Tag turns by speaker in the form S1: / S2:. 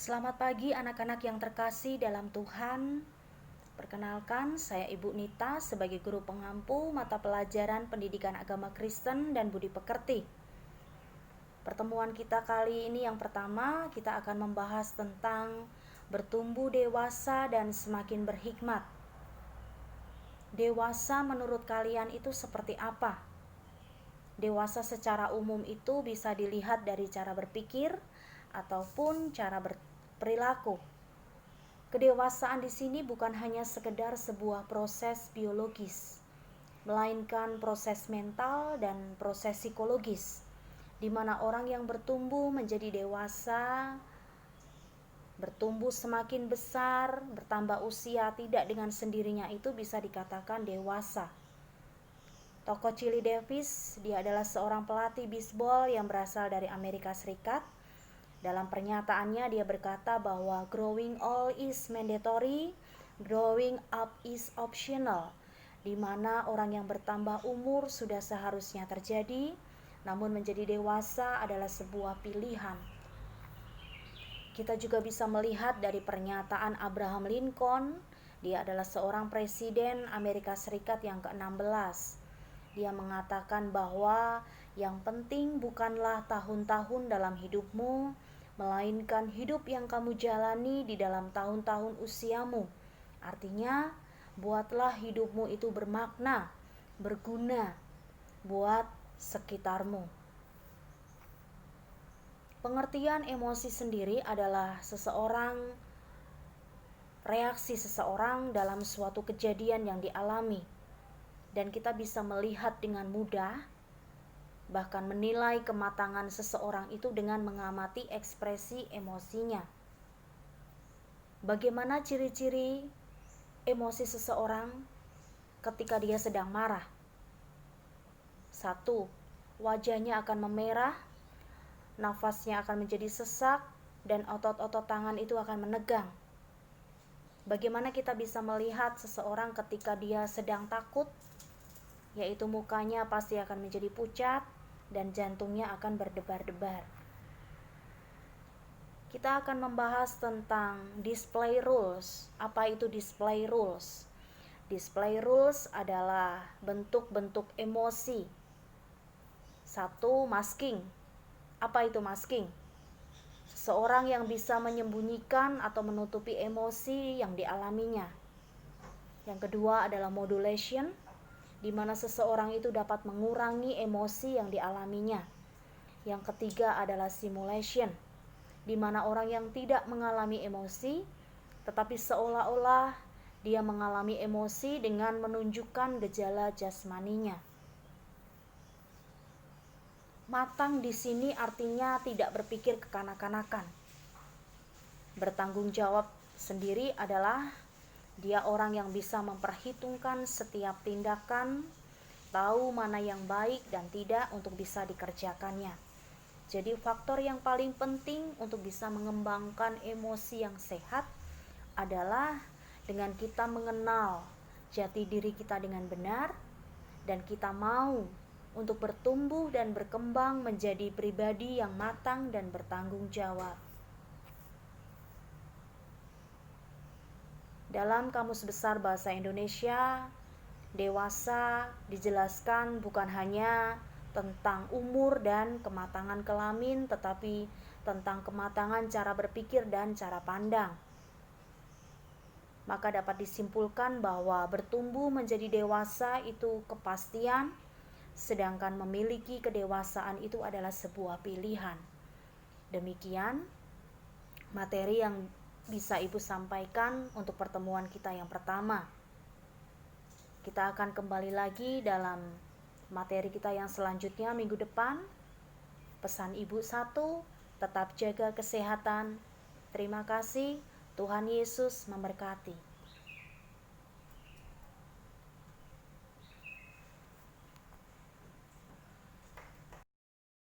S1: Selamat pagi anak-anak yang terkasih dalam Tuhan. Perkenalkan, saya Ibu Nita sebagai guru pengampu mata pelajaran Pendidikan Agama Kristen dan Budi Pekerti. Pertemuan kita kali ini yang pertama, kita akan membahas tentang bertumbuh dewasa dan semakin berhikmat. Dewasa menurut kalian itu seperti apa? Dewasa secara umum itu bisa dilihat dari cara berpikir ataupun cara berperilaku. Kedewasaan di sini bukan hanya sekedar sebuah proses biologis, melainkan proses mental dan proses psikologis, di mana orang yang bertumbuh menjadi dewasa, bertumbuh semakin besar, bertambah usia tidak dengan sendirinya itu bisa dikatakan dewasa. Tokoh Chili Davis, dia adalah seorang pelatih bisbol yang berasal dari Amerika Serikat. Dalam pernyataannya dia berkata bahwa growing old is mandatory, growing up is optional, di mana orang yang bertambah umur sudah seharusnya terjadi, namun menjadi dewasa adalah sebuah pilihan. Kita juga bisa melihat dari pernyataan Abraham Lincoln, dia adalah seorang presiden Amerika Serikat yang ke-16. Dia mengatakan bahwa yang penting bukanlah tahun-tahun dalam hidupmu, melainkan hidup yang kamu jalani di dalam tahun-tahun usiamu. Artinya, buatlah hidupmu itu bermakna, berguna buat sekitarmu. Pengertian emosi sendiri adalah reaksi seseorang dalam suatu kejadian yang dialami. Dan kita bisa melihat dengan mudah, bahkan menilai kematangan seseorang itu dengan mengamati ekspresi emosinya. Bagaimana ciri-ciri emosi seseorang ketika dia sedang marah? 1. Wajahnya akan memerah, nafasnya akan menjadi sesak, dan otot-otot tangan itu akan menegang. Bagaimana kita bisa melihat seseorang ketika dia sedang takut? Yaitu mukanya pasti akan menjadi pucat dan jantungnya akan berdebar-debar. Kita akan membahas tentang display rules. Apa itu display rules? Display rules adalah bentuk-bentuk emosi. 1. Masking. Apa itu masking? Seseorang yang bisa menyembunyikan atau menutupi emosi yang dialaminya. Yang kedua adalah modulation, di mana seseorang itu dapat mengurangi emosi yang dialaminya. Yang ketiga adalah simulation, di mana orang yang tidak mengalami emosi, tetapi seolah-olah dia mengalami emosi dengan menunjukkan gejala jasmaninya. Matang di sini artinya tidak berpikir kekanak-kanakan. Bertanggung jawab sendiri adalah dia orang yang bisa memperhitungkan setiap tindakan, tahu mana yang baik dan tidak untuk bisa dikerjakannya. Jadi faktor yang paling penting untuk bisa mengembangkan emosi yang sehat adalah dengan kita mengenal jati diri kita dengan benar, dan kita mau untuk bertumbuh dan berkembang menjadi pribadi yang matang dan bertanggung jawab. Dalam Kamus Besar Bahasa Indonesia, dewasa dijelaskan bukan hanya tentang umur dan kematangan kelamin, tetapi tentang kematangan cara berpikir dan cara pandang. Maka dapat disimpulkan bahwa bertumbuh menjadi dewasa itu kepastian, sedangkan memiliki kedewasaan itu adalah sebuah pilihan. Demikian materi yang bisa Ibu sampaikan untuk pertemuan kita yang pertama. Kita akan kembali lagi dalam materi kita yang selanjutnya minggu depan. Pesan Ibu 1, tetap jaga kesehatan. Terima kasih, Tuhan Yesus memberkati.